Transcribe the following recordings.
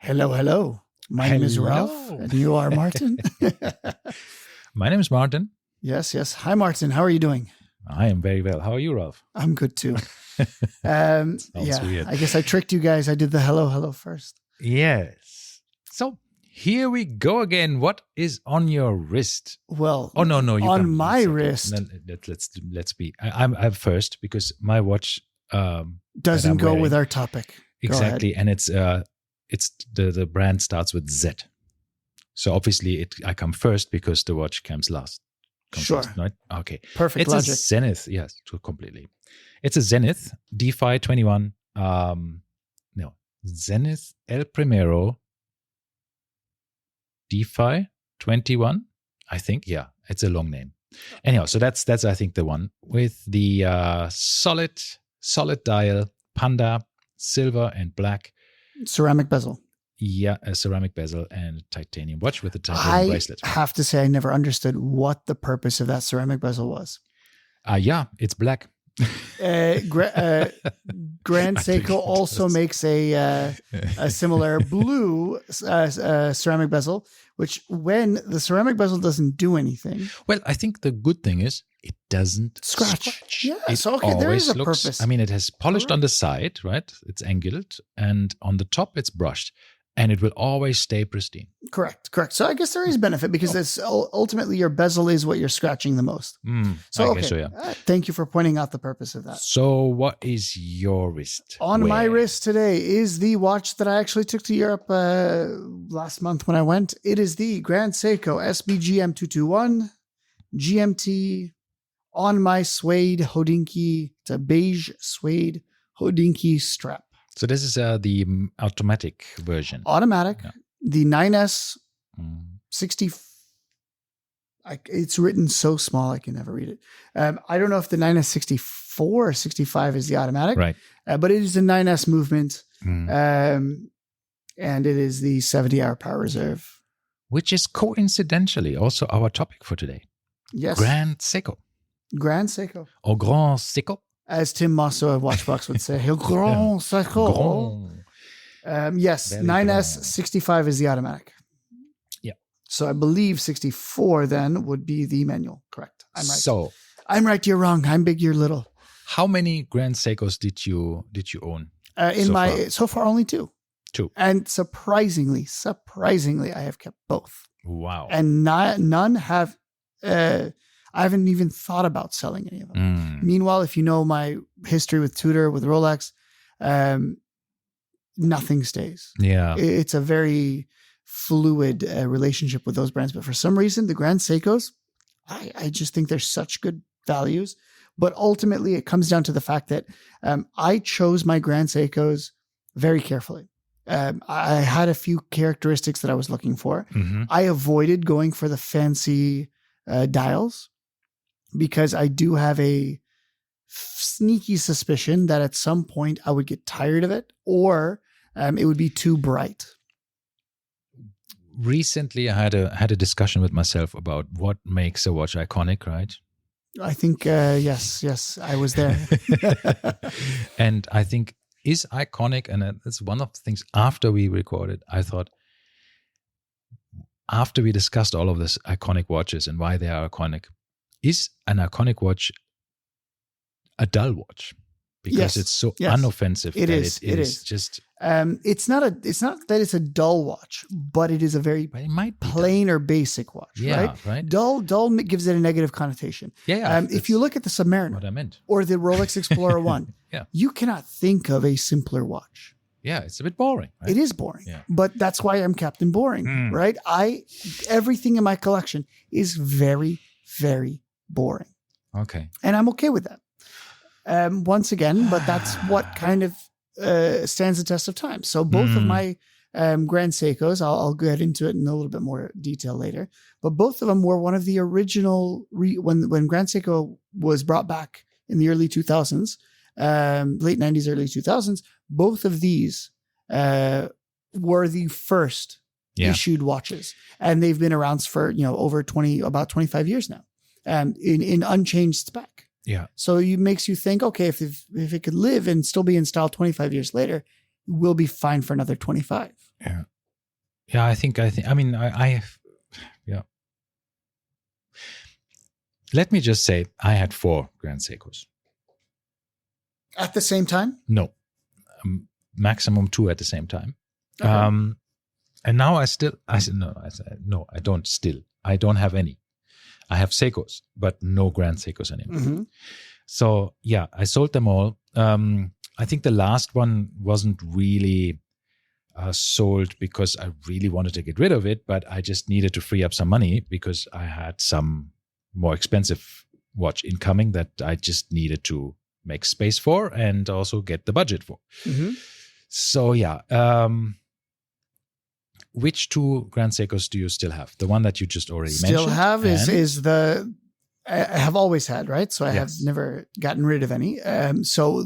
Hello, hello. My name is Ralph, and you are Martin. My name is Martin. Yes, yes. Hi, Martin. How are you doing? I am very well. How are you, Ralph? I'm good too. Weird. I guess I tricked you guys. I did the hello, hello first. Yes. So here we go again. What is on your wrist? Well, oh no, you on can't. my wrist. Let's be. I'm first because my watch doesn't go with our topic. Exactly, and it's the brand starts with Z. So obviously I come first because the watch comes last. Sure. Last, right? Okay. Perfect it's logic. A Zenith. Yes, completely. It's a Zenith DeFi 21. Zenith El Primero DeFi 21. I think. Yeah, it's a long name. Anyhow, so that's I think the one with the solid dial, panda, silver and black. Ceramic bezel. Yeah, a ceramic bezel and a titanium watch with a titanium bracelet. I have to say I never understood what the purpose of that ceramic bezel was. Yeah, it's black. Grand Seiko also makes a similar blue ceramic bezel, which when the ceramic bezel doesn't do anything. Well, I think the good thing is it doesn't scratch. Yes, okay, there is a purpose. I mean, it has polished on the side, right? It's angled, and on the top it's brushed. And it will always stay pristine. Correct. So I guess there is benefit because it's ultimately your bezel is what you're scratching the most. I guess so, yeah. Thank you for pointing out the purpose of that. So what is your wrist? On my wrist today is the watch that I actually took to Europe last month when I went. It is the Grand Seiko SBG M221 GMT on my suede Hodinkee. It's a beige suede Hodinkee strap. So this is the automatic version. Automatic. Yeah. The 9S 60. It's written so small I can never read it. I don't know if the 9S 64 or 65 is the automatic. Right. But it is a 9S movement. And it is the 70-hour power reserve. Which is coincidentally also our topic for today. Yes. Grand Seiko. Grand Seiko. Or Grand Seiko. As Tim Mosso at Watchbox would say, Grand Seiko. Yes, Very 9S grand. 65 is the automatic. Yeah. So I believe 64 then would be the manual. Correct. I'm right. So I'm right. You're wrong. I'm big. You're little. How many Grand Seikos did you own? So far only two. And surprisingly, I have kept both. Wow. And none have. I haven't even thought about selling any of them. Meanwhile, if you know my history with Tudor, with Rolex, nothing stays. Yeah. It's a very fluid relationship with those brands. But for some reason, the Grand Seikos, I just think they're such good values. But ultimately, it comes down to the fact that I chose my Grand Seikos very carefully. I had a few characteristics that I was looking for. Mm-hmm. I avoided going for the fancy dials, because I do have a sneaky suspicion that at some point I would get tired of it, or it would be too bright. Recently, I had a discussion with myself about what makes a watch iconic, right? I think, yes, I was there. And I think is iconic, and that's one of the things after we recorded, I thought, after we discussed all of this iconic watches and why they are iconic, is an iconic watch a dull watch? Because it's so unoffensive. It is just. It's not that it's a dull watch, but it is a very plain or basic watch. Yeah, right. Dull gives it a negative connotation. Yeah. If you look at the Submariner, what I meant, or the Rolex Explorer 1, you cannot think of a simpler watch. Yeah, it's a bit boring. Right? It is boring, but that's why I'm Captain Boring, right? Everything in my collection is very, very boring. Okay. And I'm okay with that. Once again, but that's what kind of stands the test of time. So both of my Grand Seikos, I'll get into it in a little bit more detail later, but both of them were one of the original, when Grand Seiko was brought back in the early 2000s, late 90s, early 2000s, both of these were the first issued watches. And they've been around for, about 25 years now, in unchanged spec. Yeah. So it makes you think, okay, if it could live and still be in style 25 years later, we'll be fine for another 25. Yeah. Yeah, I think. I mean, yeah. Let me just say, I had 4 Grand Seikos. At the same time? No, maximum 2 at the same time. Okay. And now I don't have any. I have Seikos, but no Grand Seikos anymore. Mm-hmm. So yeah, I sold them all. I think the last one wasn't really sold because I really wanted to get rid of it, but I just needed to free up some money because I had some more expensive watch incoming that I just needed to make space for and also get the budget for. Mm-hmm. So yeah, which 2 Grand Seikos do you still have? The one that you just already mentioned? Still have is the I have always had, right? So I have never gotten rid of any. So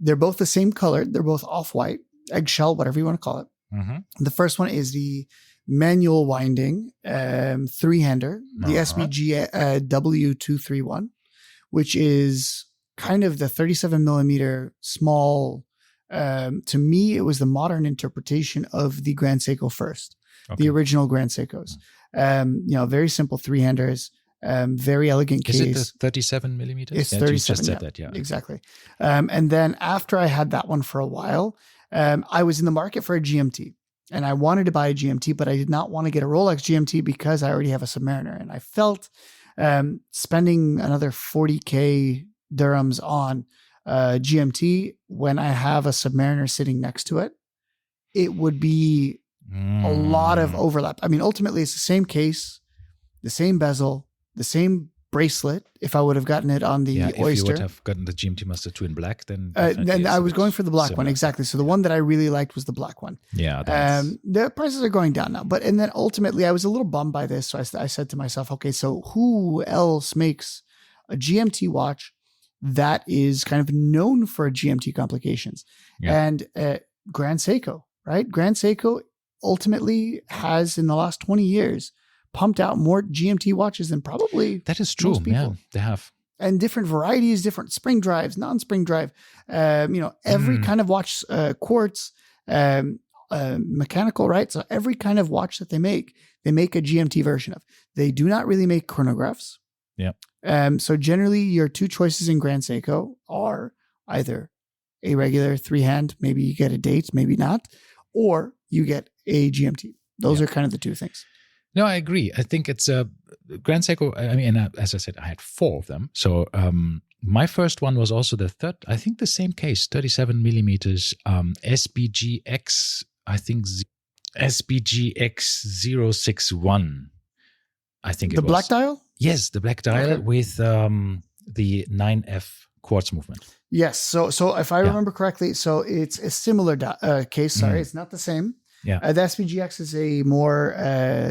they're both the same color. They're both off-white, eggshell, whatever you want to call it. Mm-hmm. The first one is the manual winding 3-hander, the SBG W231, which is kind of the 37 millimeter small. To me, it was the modern interpretation of the Grand Seiko first, the original Grand Seikos. Very simple 3-handers, very elegant case. Is it the 37 millimeters? It's 37. You just said that, yeah. Exactly. And then after I had that one for a while, I was in the market for a GMT. And I wanted to buy a GMT, but I did not want to get a Rolex GMT because I already have a Submariner. And I felt spending another 40K dirhams on GMT when I have a Submariner sitting next to it, it would be a lot of overlap. I mean, ultimately, it's the same case, the same bezel, the same bracelet. If I would have gotten it on the Oyster. If you would have gotten the GMT Master 2 in black, then I was going for the black one. Exactly. So the one that I really liked was the black one. Yeah. The prices are going down now, and then ultimately I was a little bummed by this. So I said to myself, okay, so who else makes a GMT watch that is kind of known for GMT complications? Yeah. And Grand Seiko, right? Grand Seiko ultimately has in the last 20 years pumped out more GMT watches than probably that is true. Yeah, they have. And different varieties, different spring drives, non-spring drive, every kind of watch, quartz, mechanical, right? So every kind of watch that they make a GMT version of. They do not really make chronographs. Yeah. So generally your 2 choices in Grand Seiko are either a regular 3-hand, maybe you get a date, maybe not, or you get a GMT. Those are kind of the 2 things. No, I agree. I think it's a Grand Seiko. I mean, as I said, I had 4 of them. So my first one was also the third, I think the same case, 37 millimeters, SBGX, I think SBGX061, I think the black dial? Yes, the black dial with the 9F quartz movement. Yes. So if I remember correctly, so it's a similar case. Sorry, it's not the same. Yeah. The SBGX is a more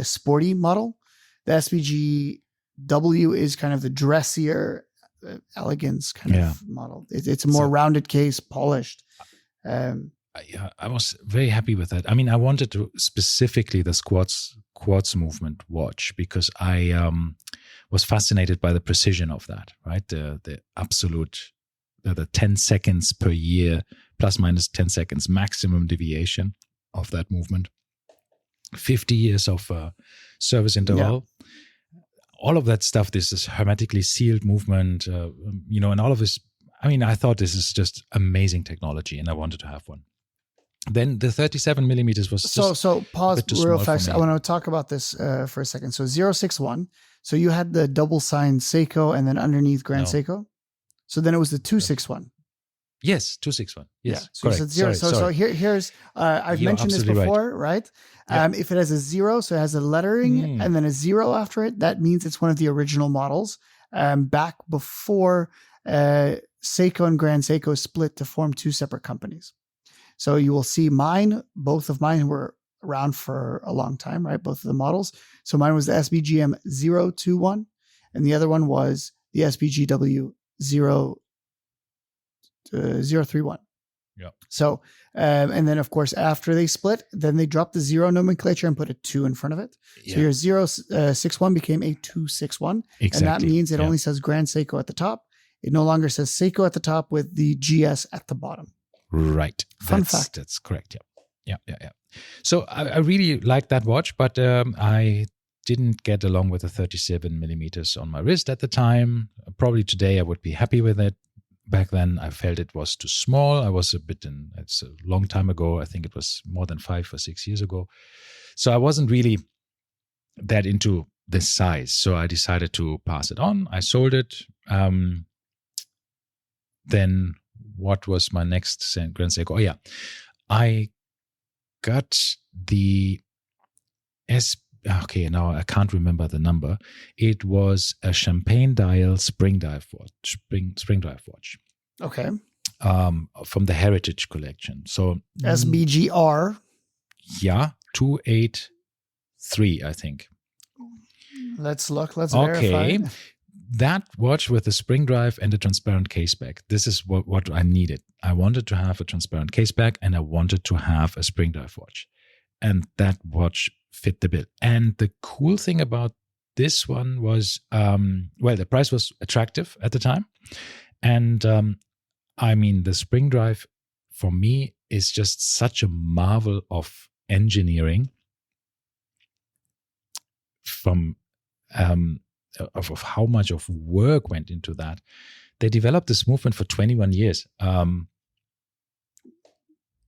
sporty model. The SBGW is kind of the dressier, elegance kind of model. It's a more rounded case, polished. I was very happy with that. I mean, I wanted to specifically this quartz movement watch because I was fascinated by the precision of that, right? The absolute, the 10 seconds per year, plus minus 10 seconds maximum deviation of that movement, 50 years of service interval, all of that stuff. This is hermetically sealed movement, and all of this. I mean, I thought this is just amazing technology, and I wanted to have one. Then the 37 millimeters was so pause real fast. I want to talk about this for a second. So 061. So you had the double sign Seiko, and then underneath Grand Seiko. So then it was the 261. Yes, 261. Yes, yeah. So you said 0. So here's I've mentioned this before, right? Yeah. If it has a 0, so it has a lettering and then a 0 after it, that means it's one of the original models. Back before Seiko and Grand Seiko split to form 2 separate companies. So you will see both of mine were around for a long time, right? Both of the models. So mine was the SBGM 021 and the other one was the SBGW 031. Yeah. So, and then of course, after they split, then they dropped the 0 nomenclature and put a 2 in front of it. So your 061 became a 261. Exactly. And that means it only says Grand Seiko at the top. It no longer says Seiko at the top with the GS at the bottom. Right. Fun fact. That's correct. Yeah. Yeah. So I really liked that watch, but I didn't get along with the 37 millimeters on my wrist at the time. Probably today I would be happy with it. Back then I felt it was too small. I was it's a long time ago. I think it was more than 5 or 6 years ago. So I wasn't really that into this size. So I decided to pass it on. I sold it. Then what was my next Grand Seiko? Oh yeah, I got the okay, now I can't remember the number. It was a champagne dial spring drive watch. Okay. From the Heritage collection. So SBGR. Yeah, 283, I think. Let's look. Let's verify. That watch with the spring drive and the transparent case back. This is what I needed. I wanted to have a transparent case back and I wanted to have a spring drive watch. And that watch fit the bill. And the cool thing about this one was, the price was attractive at the time. And the spring drive for me is just such a marvel of engineering from of how much of work went into that. They developed this movement for 21 years.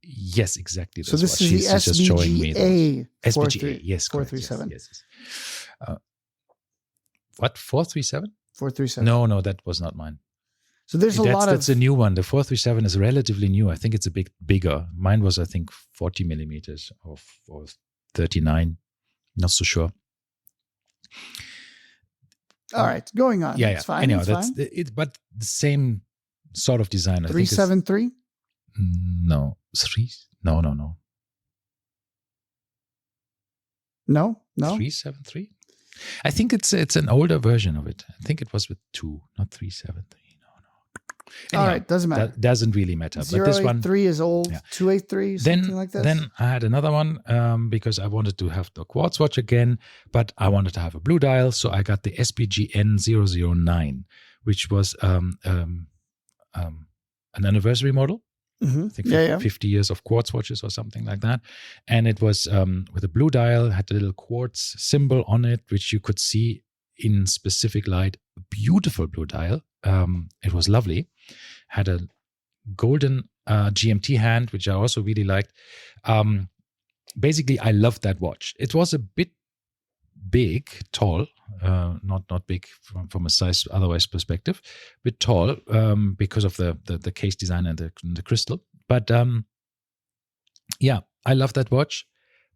Yes, exactly. So this is the SBGA. SBGA, yes, 437. Yes. What, 437? 437. No, that was not mine. So there's that's a new one. The 437 is relatively new. I think it's a bit bigger. Mine was, I think, 40 millimeters or 39. Not so sure. All right, going on. Yeah, it's fine. Anyhow, that's fine. It. But the same sort of design. 373? No, 3. No. No. 373. I think it's an older version of it. I think it was with 2, not 373. Anyhow, all right, doesn't matter. That doesn't really matter. 083 but this one is old. Yeah. 283, something like this. Then I had another one because I wanted to have the quartz watch again, but I wanted to have a blue dial, so I got the SBGN009, which was an anniversary model. Mm-hmm. I think 50 years of quartz watches or something like that. And it was with a blue dial, had a little quartz symbol on it, which you could see in specific light. A beautiful blue dial. It was lovely. Had a golden GMT hand, which I also really liked. Basically, I loved that watch. It was a bit big, tall, not big from a size otherwise perspective, bit tall because of the case design and the crystal. But I love that watch,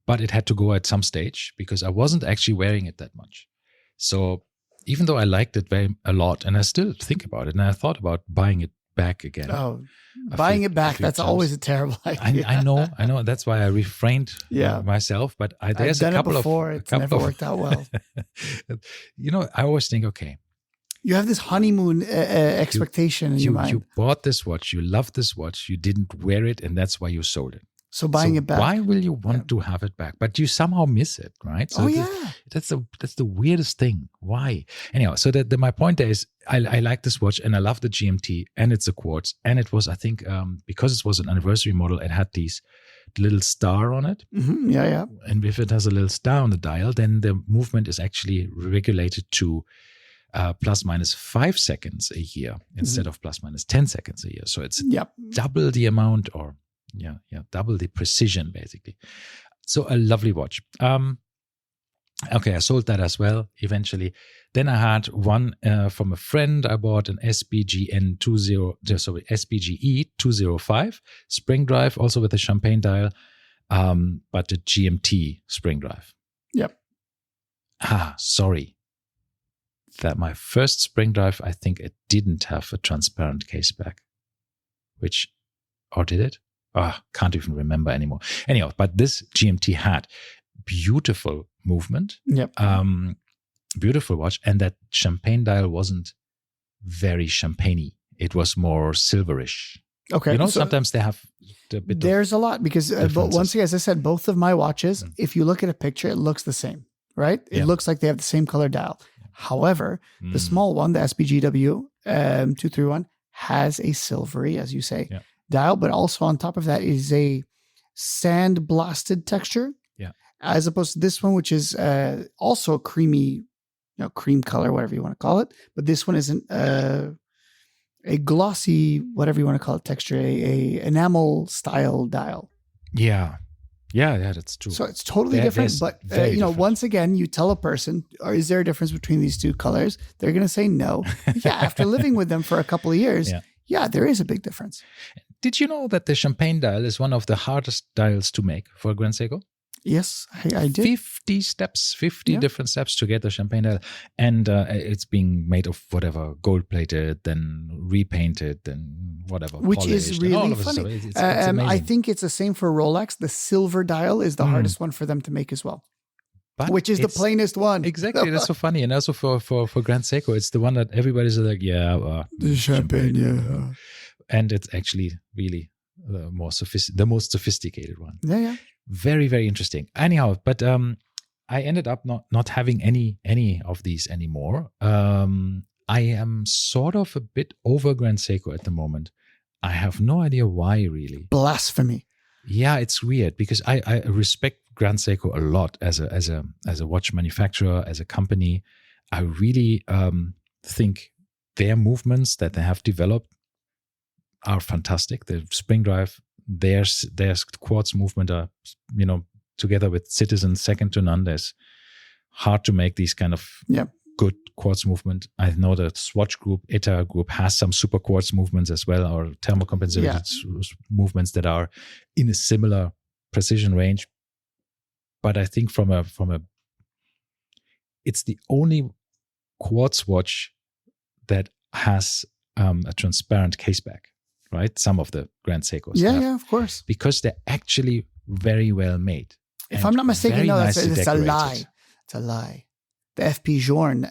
but it had to go at some stage because I wasn't actually wearing it that much. So even though I liked it a lot, and I still think about it, and I thought about buying it back again. Oh, buying it back, that's always a terrible idea. I know. That's why I refrained myself. But there's I've done a couple it before. of... It's never worked out well. I always think, okay. You have this honeymoon expectation in your mind. You bought this watch. You love this watch. You didn't wear it, and that's why you sold it. So buying it back. Why will you want to have it back? But you somehow miss it, right? So that's the weirdest thing. Why? Anyhow, so my point there is I like this watch and I love the GMT and it's a quartz. And it was, I think, because it was an anniversary model, it had the little star on it. Mm-hmm. Yeah. And if it has a little star on the dial, then the movement is actually regulated to plus minus 5 seconds a year instead of plus minus 10 seconds a year. So it's double the amount or double the precision, basically. So a lovely watch. Okay, I sold that as well eventually. Then I had one from a friend. I bought an SBGE 205 spring drive, also with a champagne dial, but a GMT spring drive. Yep. Sorry. That my first spring drive, I think it didn't have a transparent case back. Or did it? Can't even remember anymore. Anyhow, but this GMT had beautiful movement. Yep. Beautiful watch. And that champagne dial wasn't very champagne-y. It was more silverish. Okay. So sometimes they have a bit There's a lot because once again, as I said, both of my watches, if you look at a picture, it looks the same, right? It looks like they have the same color dial. However, the small one, the SBGW 231, has a silvery, as you say, dial, but also on top of that is a sand blasted texture. Yeah. As opposed to this one, which is also a creamy, cream color, whatever you want to call it. But this one isn't a glossy, whatever you want to call it, texture, a enamel style dial. Yeah, that's true. So it's totally different. But different. Once again, you tell a person, or is there a difference between these two colors? They're going to say no. Yeah, after living with them for a couple of years, yeah, there is a big difference. Did you know that the champagne dial is one of the hardest dials to make for a Grand Seiko? Yes, I did. 50 steps, 50 different steps to get the champagne dial. And it's being made of whatever, gold-plated, then repainted, then whatever. Which is really funny. It's amazing. I think it's the same for Rolex. The silver dial is the hardest one for them to make as well. But which is the plainest one. Exactly. That's so funny. And also for Grand Seiko, it's the one that everybody's like, the champagne, And it's actually really the most sophisticated one. Yeah. Very, very interesting. Anyhow, but I ended up not having any of these anymore. I am sort of a bit over Grand Seiko at the moment. I have no idea why, really. Blasphemy. Yeah, it's weird because I respect Grand Seiko a lot as a watch manufacturer, as a company. I really think their movements that they have developed are fantastic. The spring drive, their quartz movement are, together with Citizen, second to none. There's hard to make these kind of good quartz movement. I know that Swatch Group, ETA Group has some super quartz movements as well, or thermocompensated movements that are in a similar precision range. But I think from a it's the only quartz watch that has a transparent case back. Right? Some of the Grand Seikos. Yeah, of course. Because they're actually very well made. If I'm not mistaken, no, it's a lie. It's a lie. The FP Journe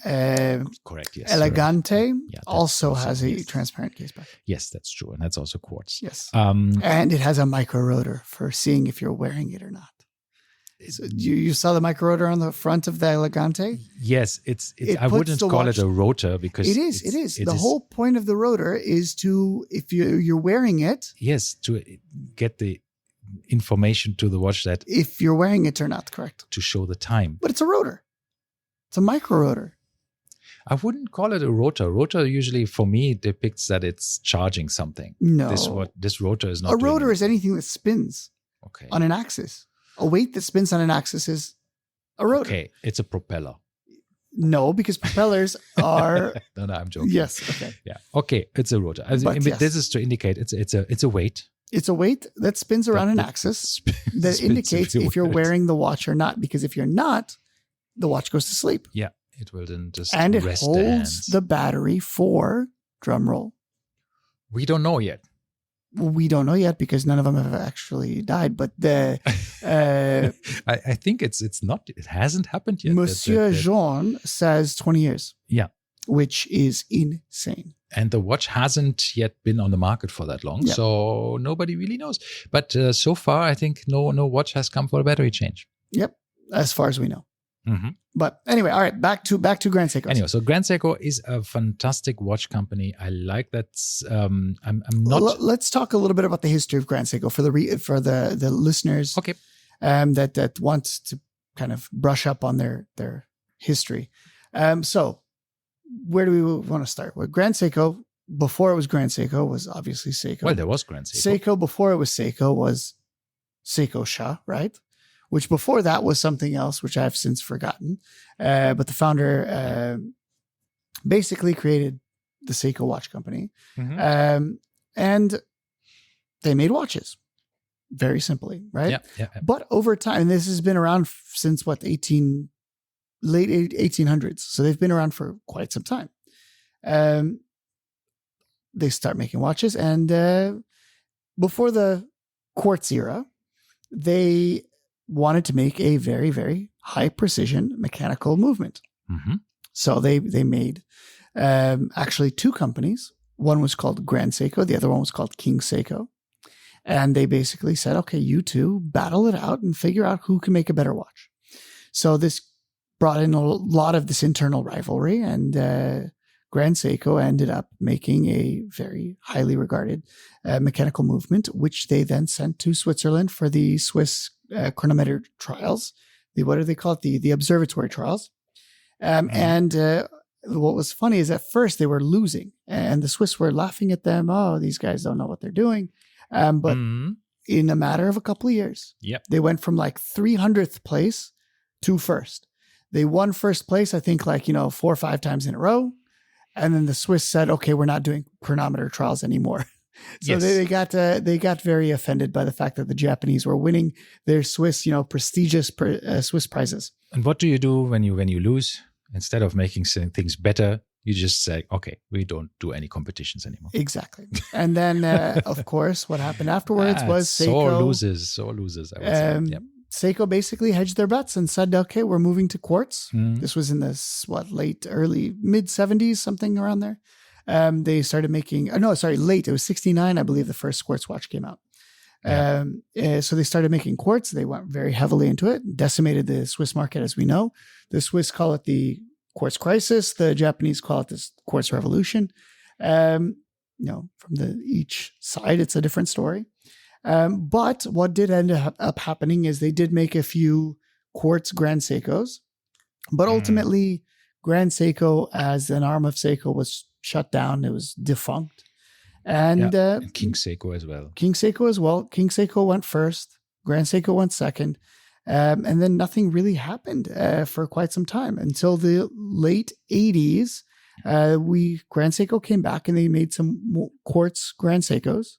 correct, yes, Elegante right. also has a transparent case back. Yes, that's true. And that's also quartz. Yes. And it has a micro rotor for seeing if you're wearing it or not. So you saw the micro rotor on the front of the Elegante? Yes, I wouldn't call it a rotor because it is. The whole point of the rotor is to, if you're wearing it. Yes, to get the information to the watch that if you're wearing it or not, correct. To show the time. But it's a rotor. It's a micro rotor. I wouldn't call it a rotor. Rotor usually for me depicts that it's charging something. No. This rotor is not. A rotor is anything that spins on an axis. A weight that spins on an axis is a rotor. Okay, it's a propeller. No, because propellers are. No, I'm joking. Yes. Okay. Yeah. Okay, it's a rotor. This is to indicate it's a weight. It's a weight that spins around an axis that indicates if you're wearing the watch or not. Because if you're not, the watch goes to sleep. Yeah, it will then just and it rest holds the battery for drumroll. We don't know yet. We don't know yet because none of them have actually died. But the I think it hasn't happened yet. Monsieur Journe says 20 years. Yeah, which is insane. And the watch hasn't yet been on the market for that long, so nobody really knows. But so far, I think no watch has come for a battery change. Yep, as far as we know. Mm-hmm. But anyway, all right, back to Grand Seiko. Anyway, so Grand Seiko is a fantastic watch company. I like that. I'm not. Let's talk a little bit about the history of Grand Seiko for the listeners. Okay. That want to kind of brush up on their history. So where do we want to start? Well, Grand Seiko, before it was Grand Seiko, was obviously Seiko. Well, there was Grand Seiko. Seiko before it was Seiko was Seiko Sha, right? Which before that was something else, which I've since forgotten. But the founder basically created the Seiko watch company. Mm-hmm. And they made watches. Very simply, right? Yeah. But over time, and this has been around since late 1800s. So they've been around for quite some time. They start making watches. And before the quartz era, they wanted to make a very, very high precision mechanical movement. Mm-hmm. So they made actually two companies. One was called Grand Seiko. The other one was called King Seiko. And they basically said, okay, you two battle it out and figure out who can make a better watch. So this brought in a lot of this internal rivalry and Grand Seiko ended up making a very highly regarded mechanical movement, which they then sent to Switzerland for the Swiss chronometer trials. What do they call it? The observatory trials. And what was funny is at first they were losing, and the Swiss were laughing at them. Oh, these guys don't know what they're doing. But in a matter of a couple of years, they went from like 300th place to first. They won first place, I think, 4 or 5 times in a row. And then the Swiss said, okay, we're not doing chronometer trials anymore. So they got very offended by the fact that the Japanese were winning their Swiss, prestigious Swiss prizes. And what do you do when you lose? Instead of making things better, you just say, okay, we don't do any competitions anymore. Exactly. And then, of course, what happened afterwards was Seiko. Sore losers, I would say. Yep. Seiko basically hedged their bets and said, okay, we're moving to quartz. This was in the mid 70s, something around there. They started making, late. It was 69, I believe the first quartz watch came out. So they started making quartz. They went very heavily into it, decimated the Swiss market, as we know. The Swiss call it the quartz crisis. The Japanese call it this quartz revolution. From each side, it's a different story. But what did end up happening is they did make a few quartz Grand Seikos, but ultimately Grand Seiko as an arm of Seiko was shut down. It was defunct. And King Seiko as well. King Seiko went first. Grand Seiko went second. And then nothing really happened for quite some time until the late 80s. Grand Seiko came back and they made some quartz Grand Seikos.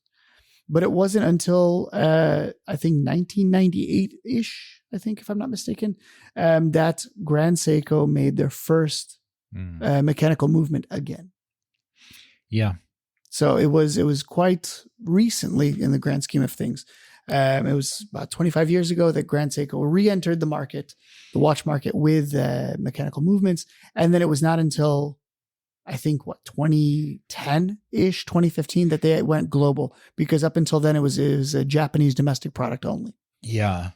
But it wasn't until, I think, 1998-ish, I think, if I'm not mistaken, that Grand Seiko made their first mechanical movement again. Yeah. So it was quite recently in the grand scheme of things. It was about 25 years ago that Grand Seiko re-entered the market, the watch market, with mechanical movements. And then it was not until, I think, 2010-ish, 2015 that they went global, because up until then it was a Japanese domestic product only. Yeah,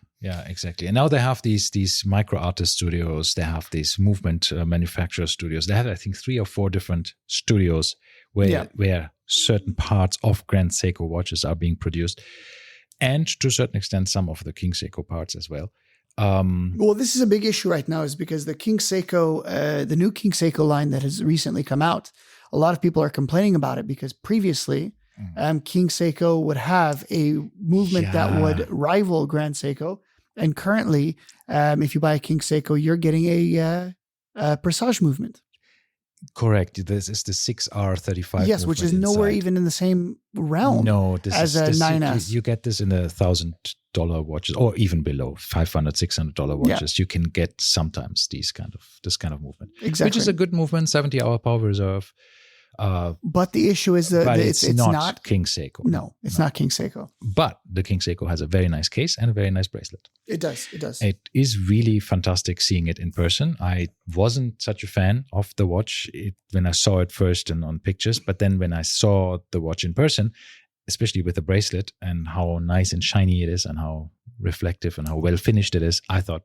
exactly. And now they have these micro artist studios. They have these movement manufacturer studios. They have, I think, 3 or 4 different studios where certain parts of Grand Seiko watches are being produced. And to a certain extent, some of the King Seiko parts as well. Well, this is a big issue right now, is because the King Seiko, the new King Seiko line that has recently come out, a lot of people are complaining about it because previously King Seiko would have a movement that would rival Grand Seiko. And currently, if you buy a King Seiko, you're getting a Presage movement. Correct. This is the 6R35. Yes, which is nowhere even in the same realm. No, as a 9S. You get this in the $1,000 watches, or even below $500, $600 watches. You can get sometimes this kind of movement, exactly, which is a good movement. 70-hour power reserve. But the issue is that it's not King Seiko. No, it's not King Seiko. But the King Seiko has a very nice case and a very nice bracelet. It does. It is really fantastic seeing it in person. I wasn't such a fan of the watch when I saw it first and on pictures, but then when I saw the watch in person, especially with the bracelet and how nice and shiny it is and how reflective and how well finished it is, I thought,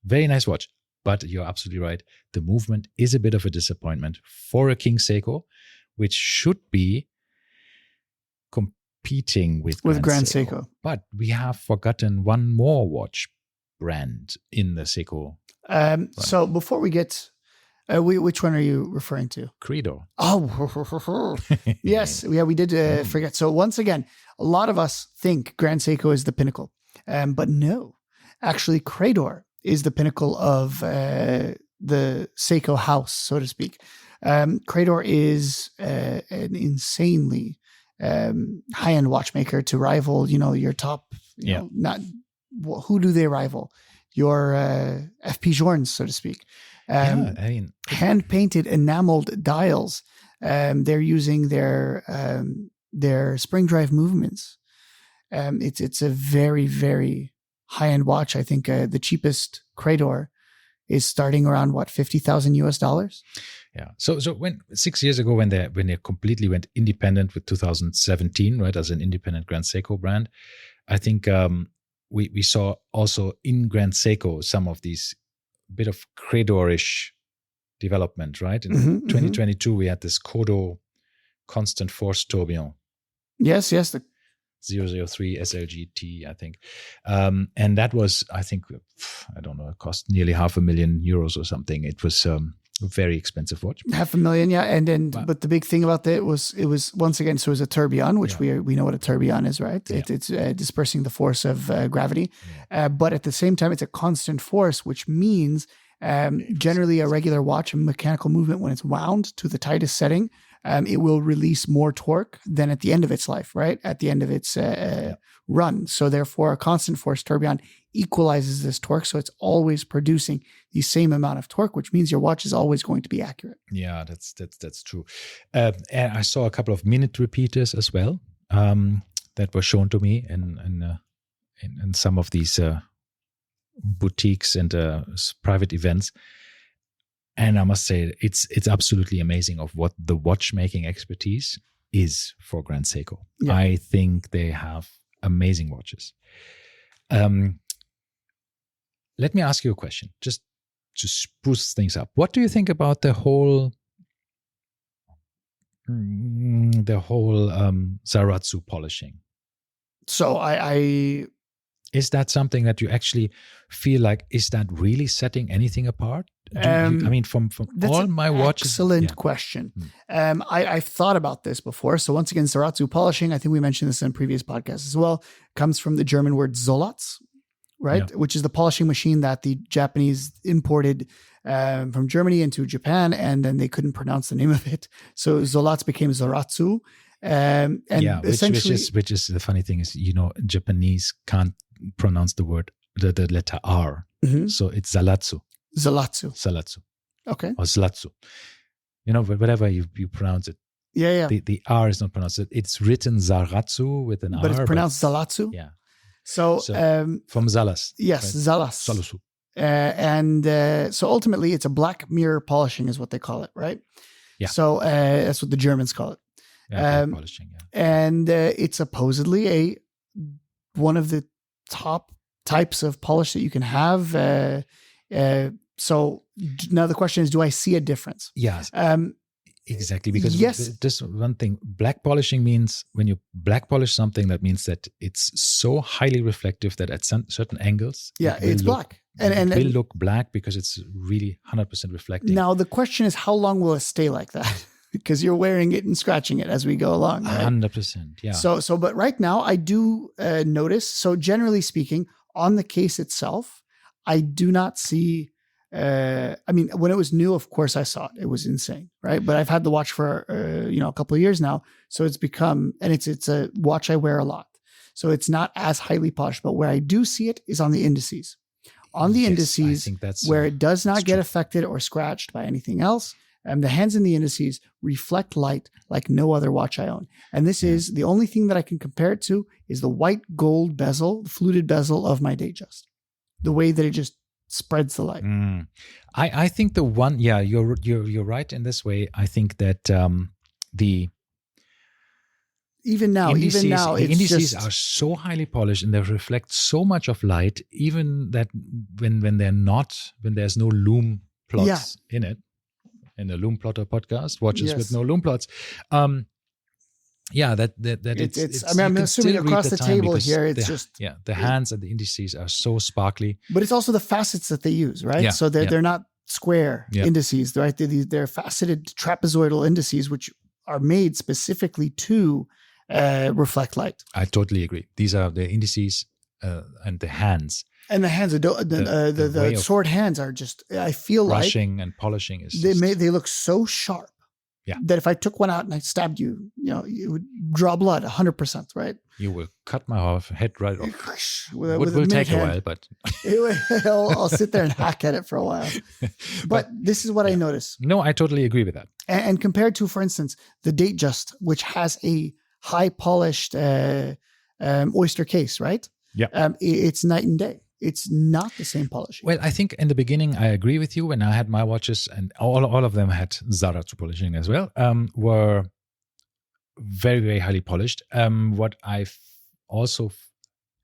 very nice watch. But you're absolutely right. The movement is a bit of a disappointment for a King Seiko, which should be competing with Grand Seiko. But we have forgotten one more watch brand in the Seiko. So before we get, which one are you referring to? Credo. Oh, yes. Yeah, we did forget. So once again, a lot of us think Grand Seiko is the pinnacle. But no, actually Credo is the pinnacle of the Seiko house, so to speak. Credo is an insanely high-end watchmaker to rival, your top, who do they rival? Your FP Journes, so to speak. Hand-painted enameled dials. They're using their spring drive movements. It's a very, very high-end watch. I think the cheapest Credo is starting around $50,000 US. Yeah. So when 6 years ago, when they completely went independent with 2017, right, as an independent Grand Seiko brand, I think we saw also in Grand Seiko some of these bit of Credo-ish development, right? In Mhm, 2022, we had this Kodo constant force tourbillon. Yes. The 003 SLGT, I think. And that was, I think, I don't know, it cost nearly €500,000 or something. It was a very expensive watch. $500,000, yeah. And then, but the big thing about that was, it was once again, so it was a tourbillon, which we know what a tourbillon is, right? Yeah. It's dispersing the force of gravity. But at the same time, it's a constant force, which means generally a regular watch, a mechanical movement, when it's wound to the tightest setting, it will release more torque than at the end of its life, right? At the end of its run. So therefore, a constant force tourbillon equalizes this torque. So it's always producing the same amount of torque, which means your watch is always going to be accurate. Yeah, that's true. And I saw a couple of minute repeaters as well that were shown to me in some of these boutiques and private events. And I must say, it's absolutely amazing of what the watchmaking expertise is for Grand Seiko. Yeah. I think they have amazing watches. Let me ask you a question, just to spruce things up. What do you think about the whole Zaratsu polishing? So is that something that you actually feel like, is that really setting anything apart? I mean, from all my watches. Excellent question. I've thought about this before. So once again, Zaratsu polishing, I think we mentioned this in previous podcasts as well, comes from the German word Zolatz, right? Yeah. Which is the polishing machine that the Japanese imported from Germany into Japan, and then they couldn't pronounce the name of it. So Zolatz became Zaratsu. And yeah, which is the funny thing is, Japanese can't pronounce the word, the letter R. Mm-hmm. So it's Zalatsu. Okay. Or Zalatsu. Whatever you pronounce it. Yeah. The R is not pronounced. It's written Zaratsu with an R. But it's pronounced Zalatsu? Yeah. So from Zalas. Yes, right? Zalas. So ultimately, it's a black mirror polishing is what they call it, right? Yeah. So that's what the Germans call it. Yeah, polishing, yeah. And it's supposedly one of the top types of polish that you can have. So now the question is, do I see a difference? Yes. Exactly, because yes. Just one thing, black polishing means when you black polish something, that means that it's so highly reflective that at certain angles, it's black. And it will look black because it's really 100% reflecting. Now the question is, how long will it stay like that? Because you're wearing it and scratching it as we go along. Right? 100%, yeah. So, but right now I do notice. So generally speaking, on the case itself, I do not see. I mean, when it was new, of course I saw it. It was insane, right? But I've had the watch for a couple of years now, so it's become, and it's a watch I wear a lot. So it's not as highly polished. But where I do see it is on the indices. On the indices, I think that's where it does not get affected or scratched by anything else. The hands in the indices reflect light like no other watch I own. And this is the only thing that I can compare it to is the white gold bezel, the fluted bezel of my Datejust. The way that it just spreads the light. I think the one, you're right in this way. I think that the indices are so highly polished and they reflect so much of light, even that when there's no Lume plots in it. In the Lume Plotter podcast, watches with no Lume plots. I'm assuming across the table here, the hands and the indices are so sparkly. But it's also the facets that they use, right? Yeah, so they're not square indices, right? They're faceted trapezoidal indices, which are made specifically to reflect light. I totally agree. These are the indices and the hands. And the hands, the sword hands are just, I feel like brushing and polishing is they look so sharp that if I took one out and I stabbed you, it would draw blood 100%, right? You will cut my head right off. Will take a while, but I'll sit there and hack at it for a while. But this is what I notice. No, I totally agree with that. And compared to, for instance, the Datejust, which has a high polished oyster case, right? Yeah, it's night and day. It's not the same polishing. Well, I think in the beginning, I agree with you. When I had my watches, and all of them had Zaratsu polishing as well, were very, very highly polished. What I've also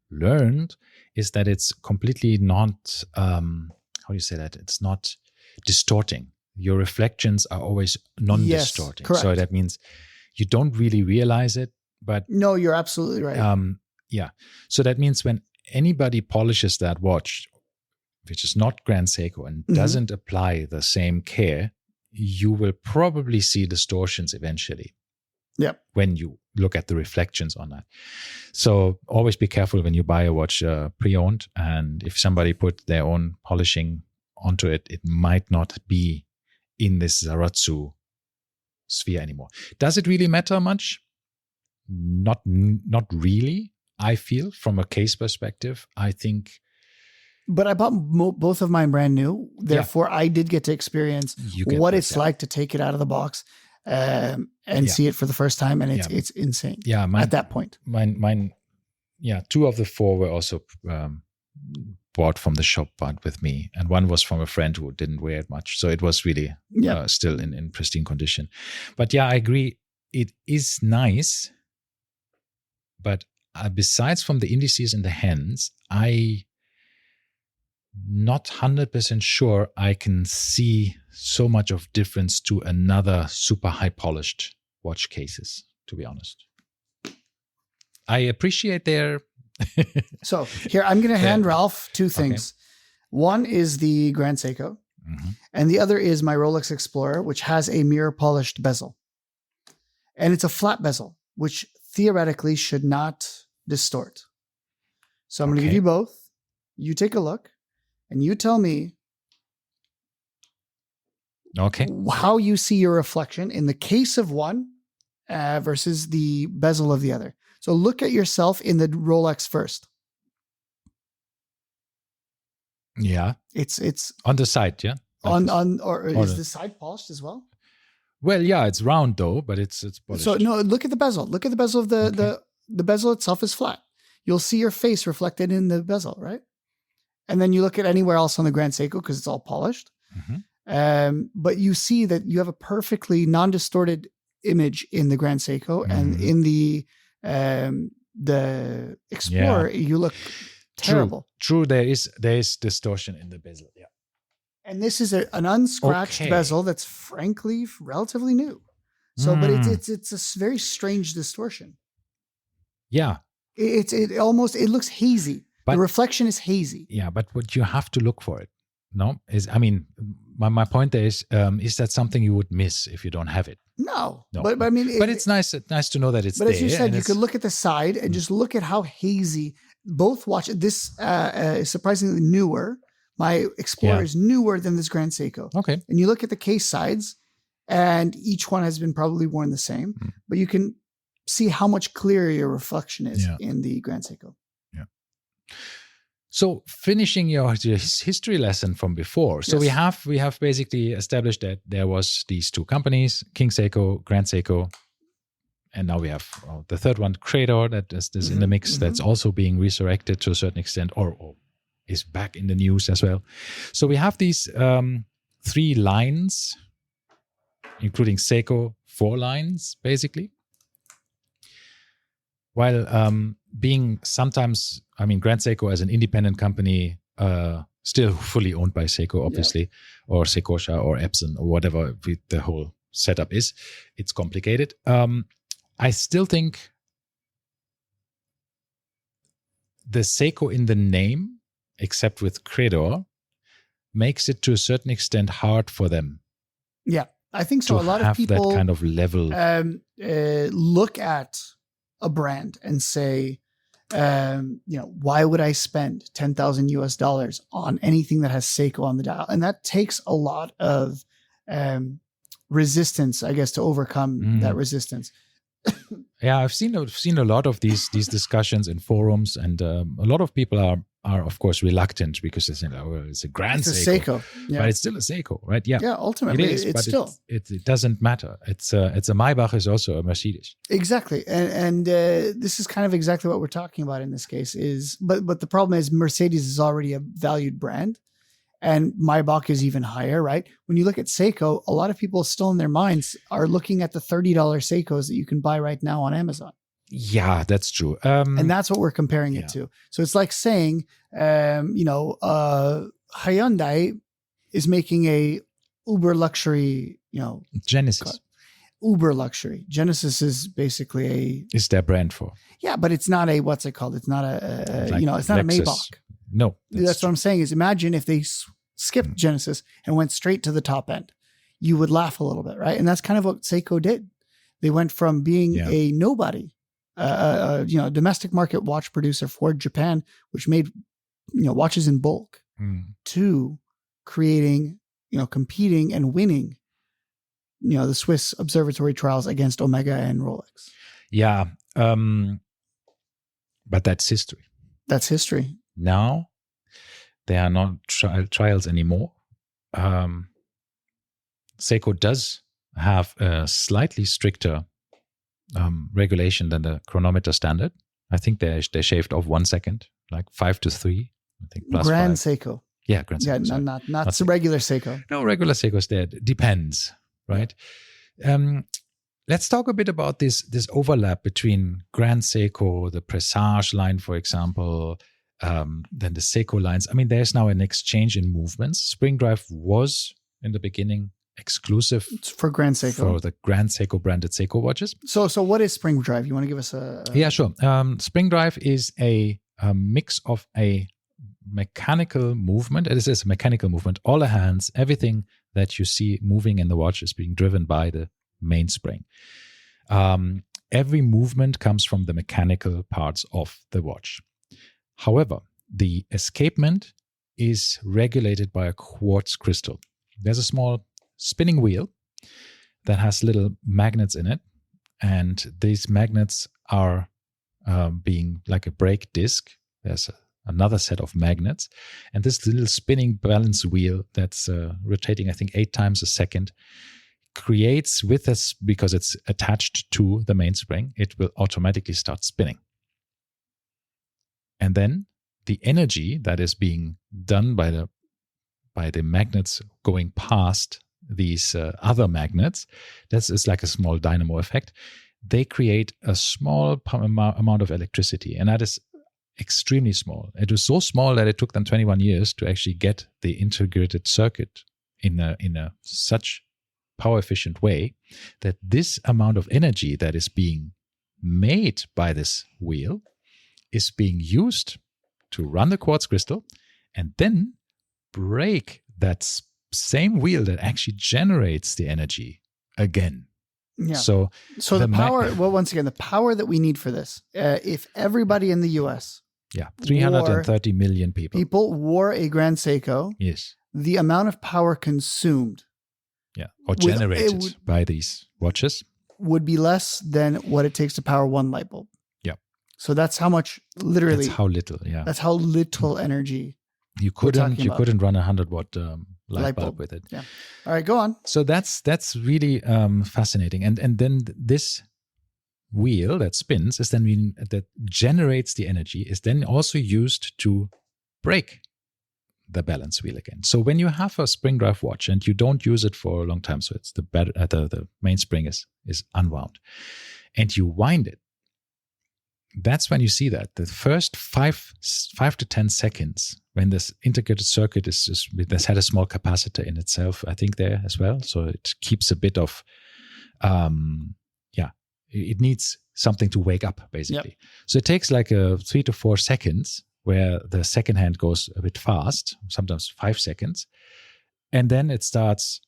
learned is that it's completely not, how do you say that? It's not distorting. your reflections are always non-distorting. Yes, so that means you don't really realize it, but no, you're absolutely right. yeah. So that means when anybody polishes that watch, which is not Grand Seiko and doesn't apply the same care, you will probably see distortions eventually. Yep. When you look at the reflections on that. So always be careful when you buy a watch pre-owned, and if somebody put their own polishing onto it, it might not be in this Zaratsu sphere anymore. Does it really matter much? Not really, I feel, from a case perspective. I think. But I bought both of mine brand new. Therefore, I did get to experience what it's like to take it out of the box and see it for the first time. And it's insane. Yeah, at that point. Mine, 2 of the 4 were also bought from the shop, but with me. And one was from a friend who didn't wear it much. So it was really still in pristine condition. But yeah, I agree. It is nice. But besides from the indices in the hands, I not 100% sure I can see so much of difference to another super high polished watch cases, to be honest. I appreciate their... So here, I'm going to hand Ralph 2 things. Okay. One is the Grand Seiko, and the other is my Rolex Explorer, which has a mirror polished bezel. And it's a flat bezel, which theoretically should not distort. So I'm going to give you both. You take a look. And you tell me how you see your reflection in the case of one versus the bezel of the other. So look at yourself in the Rolex first. Yeah. It's on the side, yeah? Is the side polished as well? Well, yeah, it's round though, but it's polished. So no, look at the bezel. Look at the bezel of the bezel itself is flat. You'll see your face reflected in the bezel, right? And then you look at anywhere else on the Grand Seiko because it's all polished. But you see that you have a perfectly non-distorted image in the Grand Seiko, and in the Explorer, you look terrible. True, there is distortion in the bezel. Yeah. And this is an unscratched bezel that's frankly relatively new. So, but it's a very strange distortion. Yeah. It looks hazy. But the reflection is hazy. Yeah, but what you have to look for it, my point there is that something you would miss if you don't have it? No. But I mean, but it's nice to know that it's there. But as you said, you could look at the side and just look at how hazy both watches. This is surprisingly newer. My Explorer is newer than this Grand Seiko. Okay. And you look at the case sides, and each one has been probably worn the same, but you can see how much clearer your reflection is in the Grand Seiko. So finishing your history lesson from before. So we have basically established that there was these 2 companies, King Seiko, Grand Seiko, and now we have the third one, Credor, that is in the mix. That's also being resurrected to a certain extent, or is back in the news as well. So we have these 3 lines, including Seiko, 4 lines basically. While being sometimes, Grand Seiko as an independent company, still fully owned by Seiko, obviously, or Seikosha or Epson or whatever the whole setup is, it's complicated. I still think the Seiko in the name, except with Credor, makes it to a certain extent hard for them. Yeah, I think so. A lot of people that kind of level look at a brand and say, why would I spend $10,000 on anything that has Seiko on the dial? And that takes a lot of resistance, I guess, to overcome that resistance. Yeah, I've seen a lot of these discussions in forums, and a lot of people are of course reluctant because they say, it's a Grand Seiko, but it's still a Seiko, right? Yeah, ultimately, it doesn't matter. It's a Maybach is also a Mercedes. Exactly, and this is kind of exactly what we're talking about in this case. But the problem is Mercedes is already a valued brand, and Maybach is even higher, right? When you look at Seiko, a lot of people still in their minds are looking at the $30 Seikos that you can buy right now on Amazon. Yeah, that's true. And that's what we're comparing it to. So it's like saying, Hyundai is making a uber luxury, Genesis uber luxury. Genesis is basically is their brand for. Yeah, but it's not what's it called? It's not it's not Lexus. a Maybach. No. That's what I'm saying is imagine if they skipped Genesis and went straight to the top end. You would laugh a little bit, right? And that's kind of what Seiko did. They went from being a nobody, domestic market watch producer for Japan, which made, watches in bulk, to creating, competing and winning, the Swiss observatory trials against Omega and Rolex. Yeah. But that's history. That's history. Now, there are not trials anymore. Seiko does have a slightly stricter regulation than the chronometer standard. I think they shaved off 1 second, like 5 to 3. I think plus Grand 5. Seiko. Yeah, Grand Seiko. Yeah, not the regular Seiko. No, regular Seiko's there. Depends, right? Let's talk a bit about this overlap between Grand Seiko, the Presage line, for example, then the Seiko lines. I mean, there's now an exchange in movements. Spring Drive was in the beginning exclusive for Grand Seiko, for the Grand Seiko branded Seiko watches. So what is Spring Drive? You want to give us a Yeah, sure. Spring Drive is a mix of a mechanical movement. It is a mechanical movement. All the hands, everything that you see moving in the watch is being driven by the mainspring. Every movement comes from the mechanical parts of the watch. However, the escapement is regulated by a quartz crystal. There's a small spinning wheel that has little magnets in it, and these magnets are being like a brake disc. There's another set of magnets, and this little spinning balance wheel that's rotating, I think, 8 times a second, creates with us, because it's attached to the mainspring, it will automatically start spinning. And then the energy that is being done by the magnets going past these other magnets, that is like a small dynamo effect. They create a small amount of electricity, and that is extremely small. It was so small that it took them 21 years to actually get the integrated circuit in a such power efficient way that this amount of energy that is being made by this wheel is being used to run the quartz crystal and then break that same wheel that actually generates the energy again. Yeah. So the power, once again, the power that we need for this, if everybody in the US, 330 million people wore a Grand Seiko, yes, the amount of power consumed, or generated by these watches, would be less than what it takes to power one light bulb. Yeah. So that's how much, literally. That's how little. Yeah. That's how little energy. You couldn't run a 100-watt light bulb with it. Yeah. All right, go on. So that's really fascinating. And then this wheel that spins that generates the energy is then also used to break the balance wheel again. So when you have a spring drive watch and you don't use it for a long time, so it's the mainspring is unwound, and you wind it, that's when you see that the first 5 to 10 seconds, when this integrated circuit has had a small capacitor in itself, I think there as well. So it keeps a bit of, it needs something to wake up basically. Yep. So it takes like 3 to 4 seconds where the second hand goes a bit fast, sometimes 5 seconds. And then it starts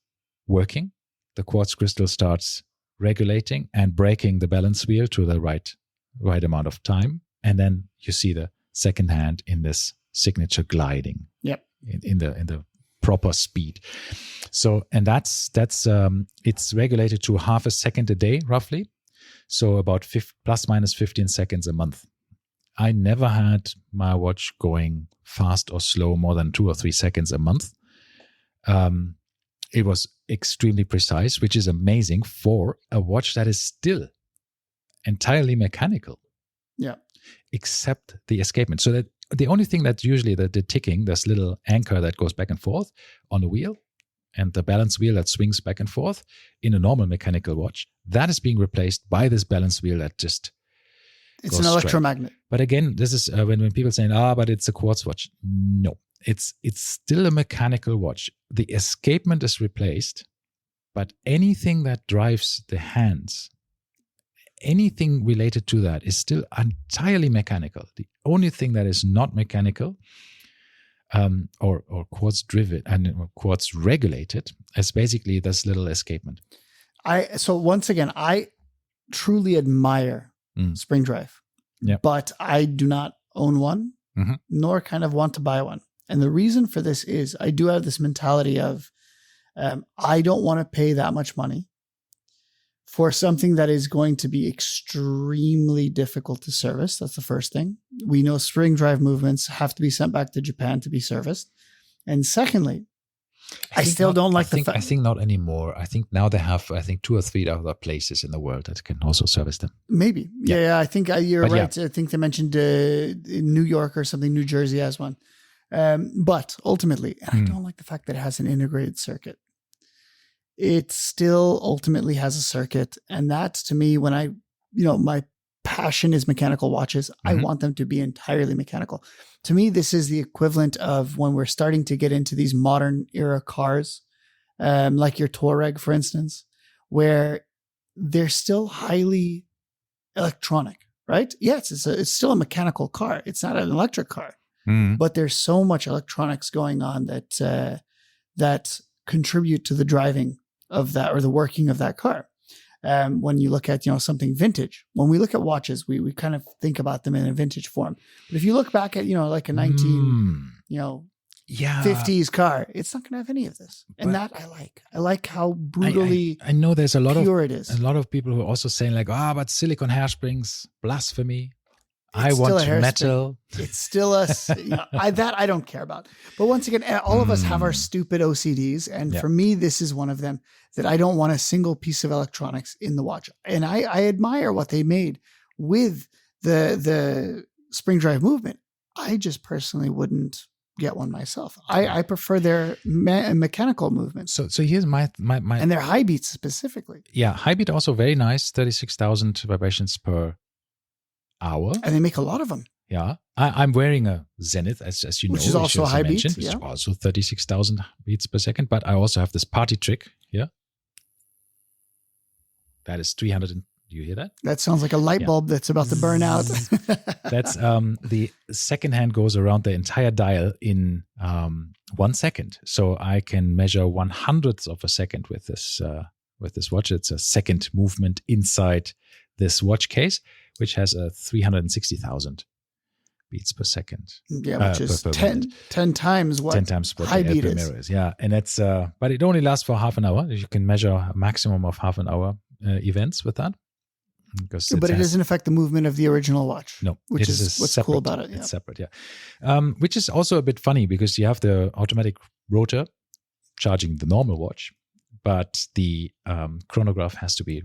working. The quartz crystal starts regulating and breaking the balance wheel to the right amount of time, and then you see the second hand in this signature gliding. Yep. In the proper speed. So, and that's it's regulated to half a second a day roughly, so about plus minus 15 seconds a month. I never had my watch going fast or slow more than 2 or 3 seconds a month. It was extremely precise, which is amazing for a watch that is still entirely mechanical, except the escapement. So that the only thing that usually the ticking, this little anchor that goes back and forth on the wheel, and the balance wheel that swings back and forth in a normal mechanical watch, that is being replaced by this balance wheel that just it's an electromagnet. But again, this is when people saying, but it's a quartz watch. No, It's still a mechanical watch. The escapement is replaced, but anything that drives the hands, anything related to that is still entirely mechanical. The only thing that is not mechanical or quartz driven and quartz regulated is basically this little escapement. So once again, I truly admire spring drive, but I do not own one, nor kind of want to buy one. And the reason for this is I do have this mentality of I don't want to pay that much money for something that is going to be extremely difficult to service. That's the first thing. We know spring drive movements have to be sent back to Japan to be serviced. And secondly, I still don't like the fact. I think not anymore. I think now they have, 2 or 3 other places in the world that can also service them. Maybe. Yeah, I think you're right. Yeah. I think they mentioned in New York or something, New Jersey has one. But ultimately, and I don't like the fact that it has an integrated circuit. It still ultimately has a circuit. And that to me, when my passion is mechanical watches, I want them to be entirely mechanical. To me, this is the equivalent of when we're starting to get into these modern era cars, like your Touareg, for instance, where they're still highly electronic, right? Yes, it's still a mechanical car. It's not an electric car, but there's so much electronics going on that contribute to the driving of that or the working of that car. When you look at, something vintage, when we look at watches, we kind of think about them in a vintage form. But if you look back at, like a 50s car, it's not going to have any of this. And that I like. I like how brutally I know there's a lot pure of it is. A lot of people who are also saying like, but silicone hairsprings, blasphemy. I It's want still a metal. It's still I don't care about. But once again, all of us have our stupid OCDs. And for me, this is one of them that I don't want a single piece of electronics in the watch. And I admire what they made with the spring drive movement. I just personally wouldn't get one myself. I prefer their mechanical movements. So here's my and their high beats specifically. Yeah, high beat also very nice, 36,000 vibrations per hour. And they make a lot of them. Yeah. I'm wearing a Zenith, as you know. Which is also high beats. It's also 36,000 beats per second. But I also have this party trick here. That is 300. Do you hear that? That sounds like a light bulb that's about to burn out. That's the second hand goes around the entire dial in 1 second. So I can measure 1/100th of a second with this watch. It's a second movement inside this watch case, which has a 360,000 beats per second. Yeah, which is 10 times what 10 times what high the beat mirror is. Yeah, and it's but it only lasts for half an hour. You can measure a maximum of half an hour events with that. But it doesn't affect the movement of the original watch. No, which is what's cool about it. Yeah. It's separate, yeah. Which is also a bit funny because you have the automatic rotor charging the normal watch, but the chronograph has to be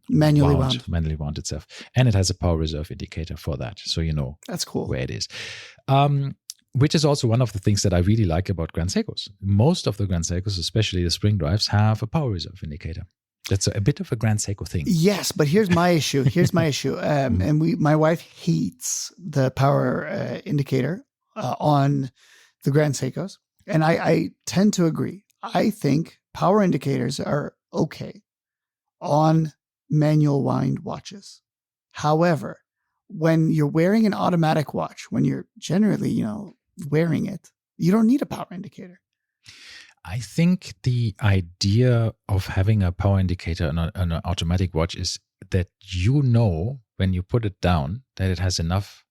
manually wound itself, and it has a power reserve indicator for that, so you know that's cool where it is. Which is also one of the things that I really like about Grand Seikos. Most of the Grand Seikos, especially the spring drives, have a power reserve indicator. That's a bit of a Grand Seiko thing. Yes, but here's my issue. And my wife hates the power indicator on the Grand Seikos, and I tend to agree. I think power indicators are okay on manual wind watches. However, when you're wearing an automatic watch, when you're generally, wearing it, you don't need a power indicator. I think the idea of having a power indicator on an automatic watch is that when you put it down that it has enough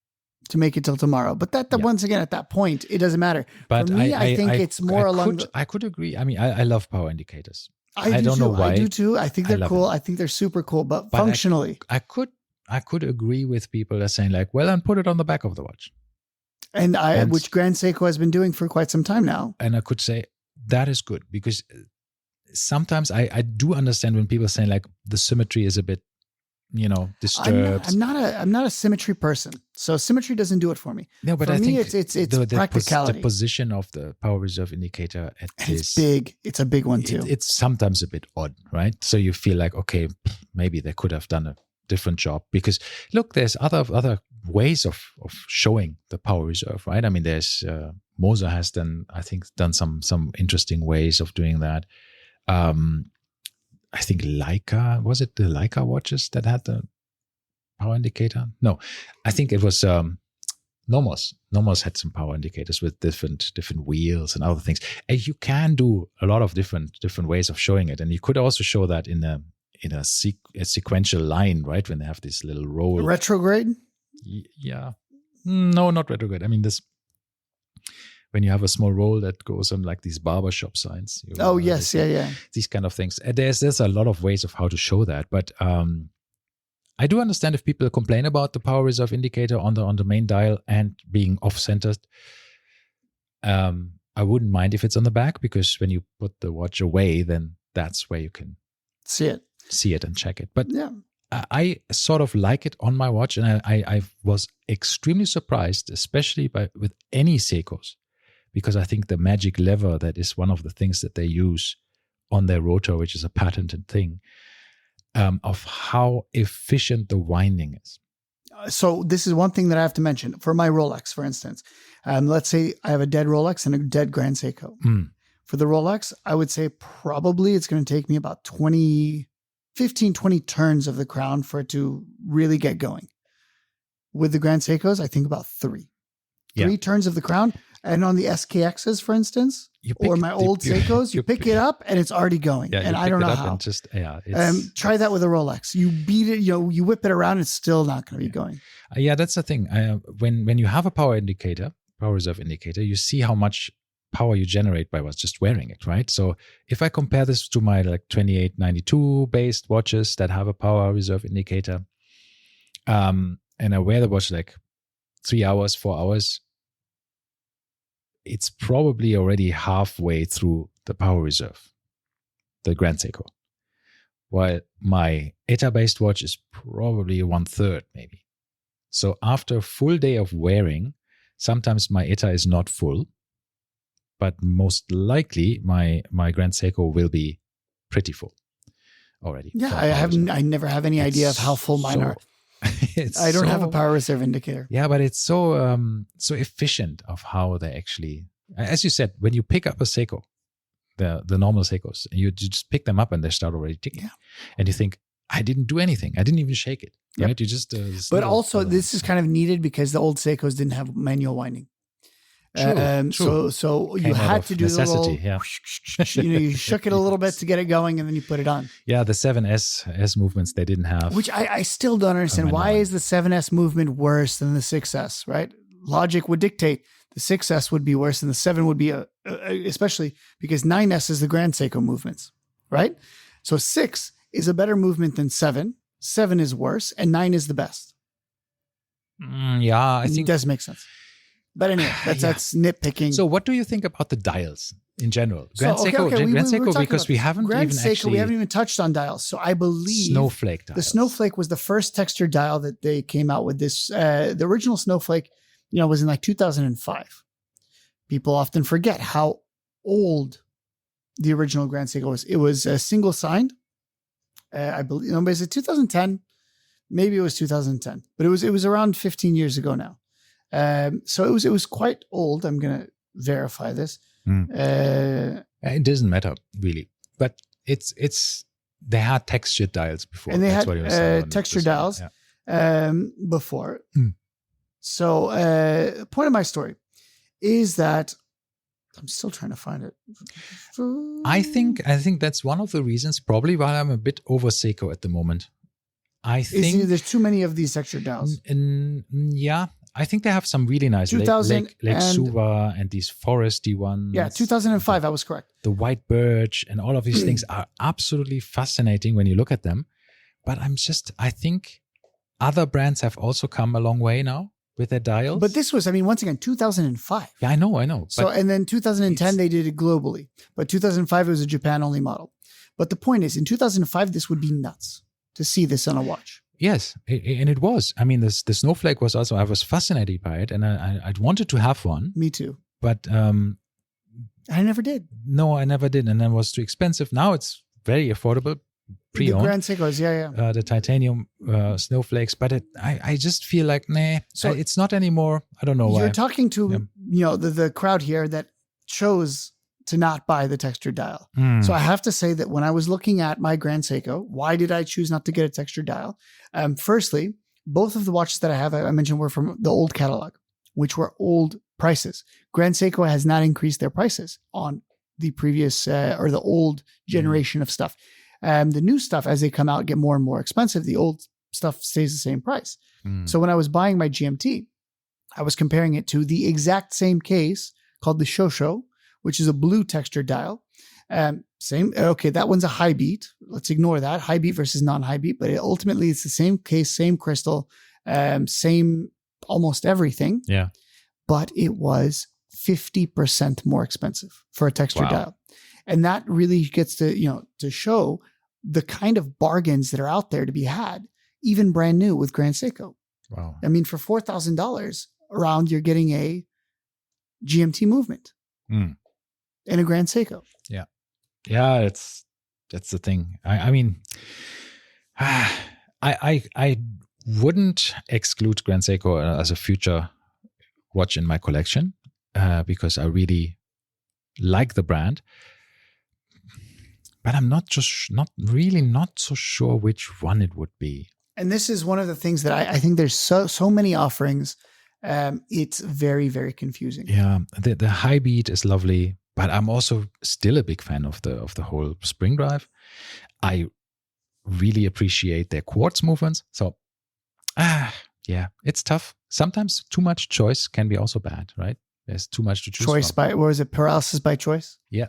to make it till tomorrow. But once again, at that point, it doesn't matter. But for me, I think it's more I could agree. I mean, I love power indicators. I don't know why. I do too. I think they're cool. I think they're super cool, but functionally. I could agree with people that are saying like, well, then put it on the back of the watch. And which Grand Seiko has been doing for quite some time now. And I could say that is good because sometimes I do understand when people say like the symmetry is a bit, disturbed. I'm not a symmetry person, so symmetry doesn't do it for me. No, but for I me, think it's practicality. The position of the power reserve indicator it's big. It's a big one too. It's sometimes a bit odd, right? So you feel like, okay, maybe they could have done a different job because look, there's other ways of showing the power reserve, right? I mean, there's Moser has done some interesting ways of doing that. I think Leica, was it the Leica watches that had the power indicator? No, I think it was Nomos. Nomos had some power indicators with different wheels and other things. And you can do a lot of different ways of showing it. And you could also show that in a sequential line, right? When they have this little roll. Retrograde? Yeah. No, not retrograde. I mean, when you have a small roll that goes on like these barbershop signs. Oh, yes. Yeah. These kind of things. There's a lot of ways of how to show that. But I do understand if people complain about the power reserve indicator on the main dial and being off-centered. I wouldn't mind if it's on the back, because when you put the watch away, then that's where you can see it and check it. But yeah, I sort of like it on my watch, and I was extremely surprised, especially with any Seikos, because I think the magic lever, that is one of the things that they use on their rotor, which is a patented thing, of how efficient the winding is. So this is one thing that I have to mention. For my Rolex, for instance, let's say I have a dead Rolex and a dead Grand Seiko. For the Rolex, I would say probably it's going to take me about 15, 20 turns of the crown for it to really get going. With the Grand Seikos, I think about 3. 3 turns of the crown. And on the SKXs, for instance, or my old Seikos, you pick it up and it's already going. Yeah, and I don't know how. Try that with a Rolex. You beat it, you whip it around, it's still not going to be going. Yeah, that's the thing. When you have a power reserve indicator, you see how much power you generate by just wearing it, right? So if I compare this to my 2892 based watches that have a power reserve indicator, and I wear the watch 3 hours, 4 hours, it's probably already halfway through the power reserve, the Grand Seiko. While my ETA-based watch is probably 1/3 maybe. So after a full day of wearing, sometimes my ETA is not full, but most likely my Grand Seiko will be pretty full already. Yeah, I never have any idea of how full mine are. I don't have a power reserve indicator. Yeah, but it's so efficient of how they actually, as you said, when you pick up a Seiko, the normal Seikos, you just pick them up and they start already ticking. Yeah. And you think, I didn't do anything. I didn't even shake it. Right? Yep. You just. But also, this is kind of needed because the old Seikos didn't have manual winding. True. So you had to do the little, you shook it a little bit to get it going, and then you put it on. Yeah, the 7S movements they didn't have. Which I still don't understand. Why is the 7S movement worse than the 6S, right? Logic would dictate the 6S would be worse than the 7 would be, especially because 9S is the Grand Seiko movements, right? So 6 is a better movement than 7. 7 is worse, and 9 is the best. Yeah, I think it does make sense. But anyway, that's nitpicking. So what do you think about the dials in general? Grand Seiko, because we haven't even touched on dials. So I believe Snowflake dials. The Snowflake was the first texture dial that they came out with. This the original Snowflake, was in 2005. People often forget how old the original Grand Seiko was. It was single signed. I believe, is it 2010? Maybe it was 2010, but it was around 15 years ago now. So it was quite old. I'm gonna verify this. It doesn't matter really, but they had textured dials before, and they had texture dials before. So point of my story is that I'm still trying to find it. I think that's one of the reasons probably why I'm a bit over Seiko at the moment. I think there's too many of these texture dials. Yeah. I think they have some really nice Lake Suva and these foresty ones. Yeah, 2005, I was correct. The white birch and all of these things are absolutely fascinating when you look at them. But I think other brands have also come a long way now with their dials. But this was, once again, 2005. Yeah, I know. So, and then 2010, they did it globally. But 2005, it was a Japan-only model. But the point is, in 2005, this would be nuts to see this on a watch. Yes, and it was. The Snowflake was also, I was fascinated by it, and I wanted to have one. Me too. But I never did. No, I never did, and it was too expensive. Now it's very affordable, pre-owned. The Grand Seikos, yeah. The titanium Snowflakes, but I just feel like, nah, so it's not anymore. I don't know why. You're talking to the crowd here that chose to not buy the textured dial. So I have to say that when I was looking at my Grand Seiko, why did I choose not to get a textured dial? Firstly, both of the watches that I have, I mentioned, were from the old catalog, which were old prices. Grand Seiko has not increased their prices on the previous or the old generation of stuff. The new stuff, as they come out, get more and more expensive. The old stuff stays the same price. So when I was buying my GMT, I was comparing it to the exact same case called the Shosho, which is a blue textured dial. Same. Okay, that one's a high beat. Let's ignore that. High beat versus non-high beat, but ultimately it's the same case, same crystal, same almost everything. Yeah. But it was 50% more expensive for a textured dial. And that really gets to show the kind of bargains that are out there to be had, even brand new with Grand Seiko. Wow. I mean, for $4,000 around, you're getting a GMT movement in a Grand Seiko. Yeah. Yeah, that's the thing. I mean, I wouldn't exclude Grand Seiko as a future watch in my collection because I really like the brand. But I'm not so sure which one it would be. And this is one of the things that I think there's so many offerings. It's very, very confusing. Yeah, the high beat is lovely, but I'm also still a big fan of the whole spring drive. I really appreciate their quartz movements. So, yeah, it's tough. Sometimes too much choice can be also bad, right? There's too much to choose from. What was it? Paralysis by choice? Yeah.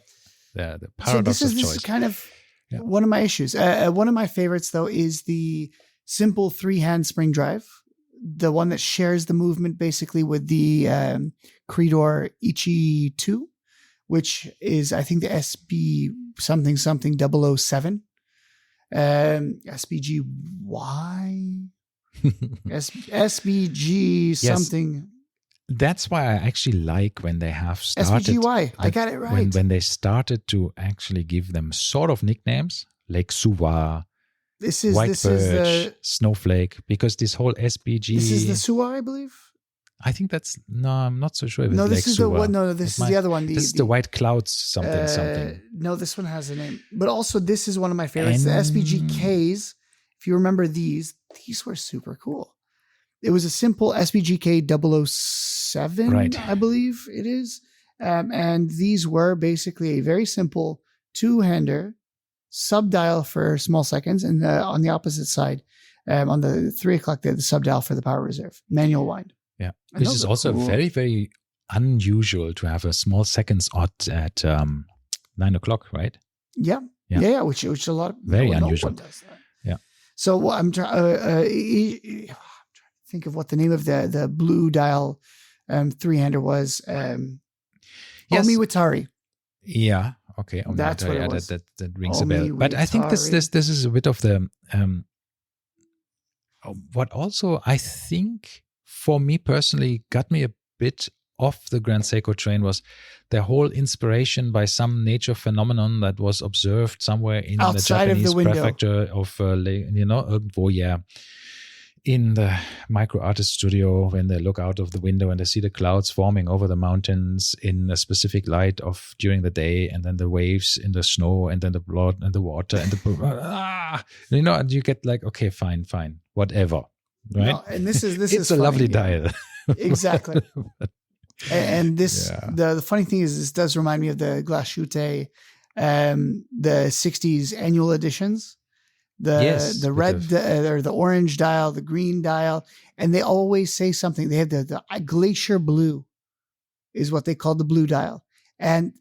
The paradox of choice. This is kind of one of my issues. One of my favorites, though, is the simple 3-hand spring drive, the one that shares the movement basically with the Creedor Ichi 2, which is, I think, the SB something 007, SBGY, SBG something. That's why I actually like when they have started. SBGY, I got it right. When they started to actually give them sort of nicknames, like Suwa, White Birch, Snowflake, because this whole SBG. This is the Suwa, I believe. I think I'm not so sure if it's this is Suwa. the one. No, this is the other one. This is the White Clouds something. No, this one has a name. But also, this is one of my favorites. The SBGKs. If you remember these were super cool. It was a simple SBGK 007, right. I believe it is. And these were basically a very simple 2-hander sub-dial for small seconds. And on the opposite side, on the 3 o'clock, they had the sub-dial for the power reserve, manual wind. Yeah. This is also cool. Very, very unusual to have a small seconds at 9 o'clock, right? Yeah. Which a lot of very unusual. No one does that. Yeah. So I'm trying think of what the name of the blue dial 3-hander was. Omiwatari. Yeah. Okay. That's what it was. That rings a bell. But I think this is a bit of the what also I think for me personally got me a bit off the Grand Seiko train was their whole inspiration by some nature phenomenon that was observed somewhere in outside the Japanese of the prefecture of in the micro artist studio, when they look out of the window and they see the clouds forming over the mountains in a specific light of during the day, and then the waves in the snow, and then the blood and the water and and you get like, okay, fine, whatever, right? No, and this it's is a funny, lovely dial. Exactly. And this, the funny thing is, this does remind me of the Glashute, the 60s annual editions. The red or the orange dial, the green dial, and they always say something. They have the glacier blue is what they call the blue dial, and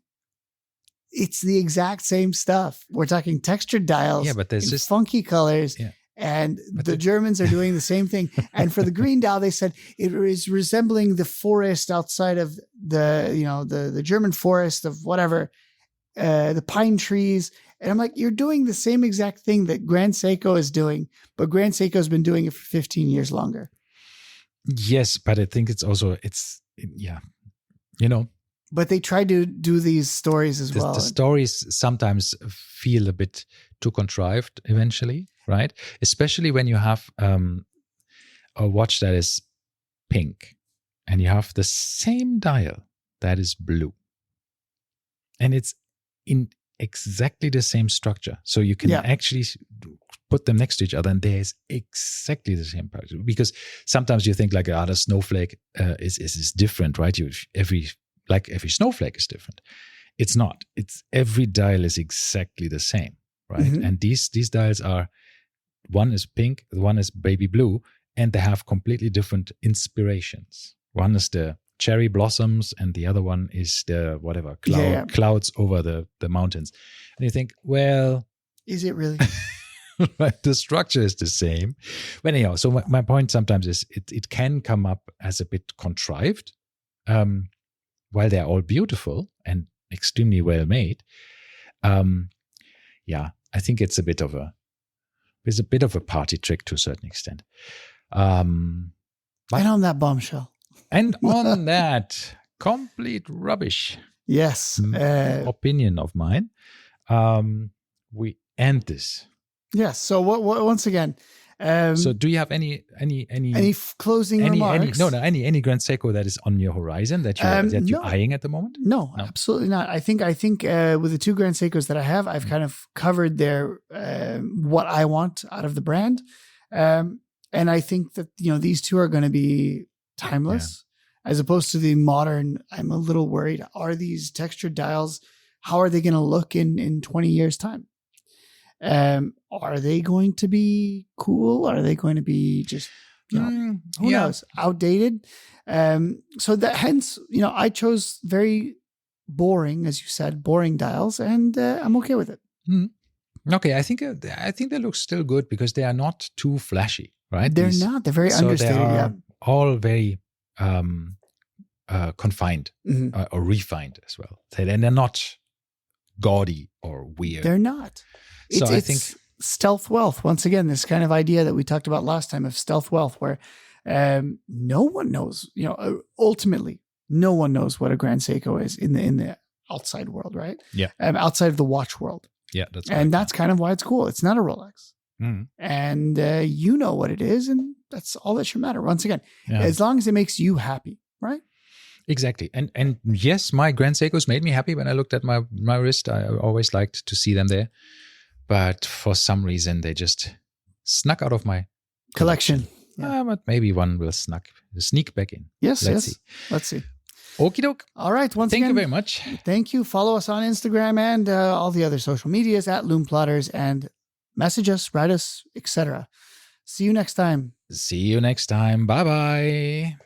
it's the exact same stuff. We're talking textured dials, but there's just funky colors, and the Germans are doing the same thing. And for the green dial, they said it is resembling the forest outside of the German forest of whatever, the pine trees. And I'm like, you're doing the same exact thing that Grand Seiko is doing, but Grand Seiko has been doing it for 15 years longer. Yes, but I think it's But they try to do these stories as well. The stories sometimes feel a bit too contrived eventually, right? Especially when you have a watch that is pink and you have the same dial that is blue. And it's in exactly the same structure. So you can actually put them next to each other and there's exactly the same structure. Because sometimes you think like, the snowflake is different, right? Every snowflake is different. It's not. It's every dial is exactly the same, right? Mm-hmm. And these dials are, one is pink, one is baby blue, and they have completely different inspirations. One is the cherry blossoms, and the other one is the whatever clouds over the mountains. And you think, well, is it really? Right, the structure is the same. But anyhow, so my point sometimes is it can come up as a bit contrived, while they're all beautiful and extremely well made. I think it's a bit of a party trick to a certain extent. And on that bombshell. And on that complete rubbish. Yes. Opinion of mine. We end this. Yes. So what once again. So do you have any closing remarks? Any Grand Seiko that is on your horizon that you're eyeing at the moment? No, absolutely not. I think with the two Grand Seikos that I have, I've kind of covered their what I want out of the brand, and I think that these two are going to be timeless, as opposed to the modern. I'm a little worried. Are these textured dials? How are they going to look in 20 years' time? Are they going to be cool? Are they going to be just, who knows, outdated? So that hence, I chose very boring, as you said, boring dials, and I'm okay with it. Okay, I think they look still good because they are not too flashy, right? They're not. They're very understated. They are all very confined or refined as well. And they're not gaudy or weird. They're not. I think stealth wealth. Once again, this kind of idea that we talked about last time of stealth wealth, where no one knows. Ultimately, no one knows what a Grand Seiko is in the outside world, right? Yeah. Outside of the watch world. Yeah, that's right. And that's kind of why it's cool. It's not a Rolex, and you know what it is, and that's all that should matter. Once again, as long as it makes you happy, right? Exactly. And yes, my Grand Seikos made me happy when I looked at my wrist. I always liked to see them there. But for some reason, they just snuck out of my collection. Yeah. But maybe one will sneak back in. Yes, Let's see. Okie doke. All right. Thank you very much. Thank you. Follow us on Instagram and all the other social medias at Lume Plotters, and message us, write us, etc. See you next time. Bye-bye.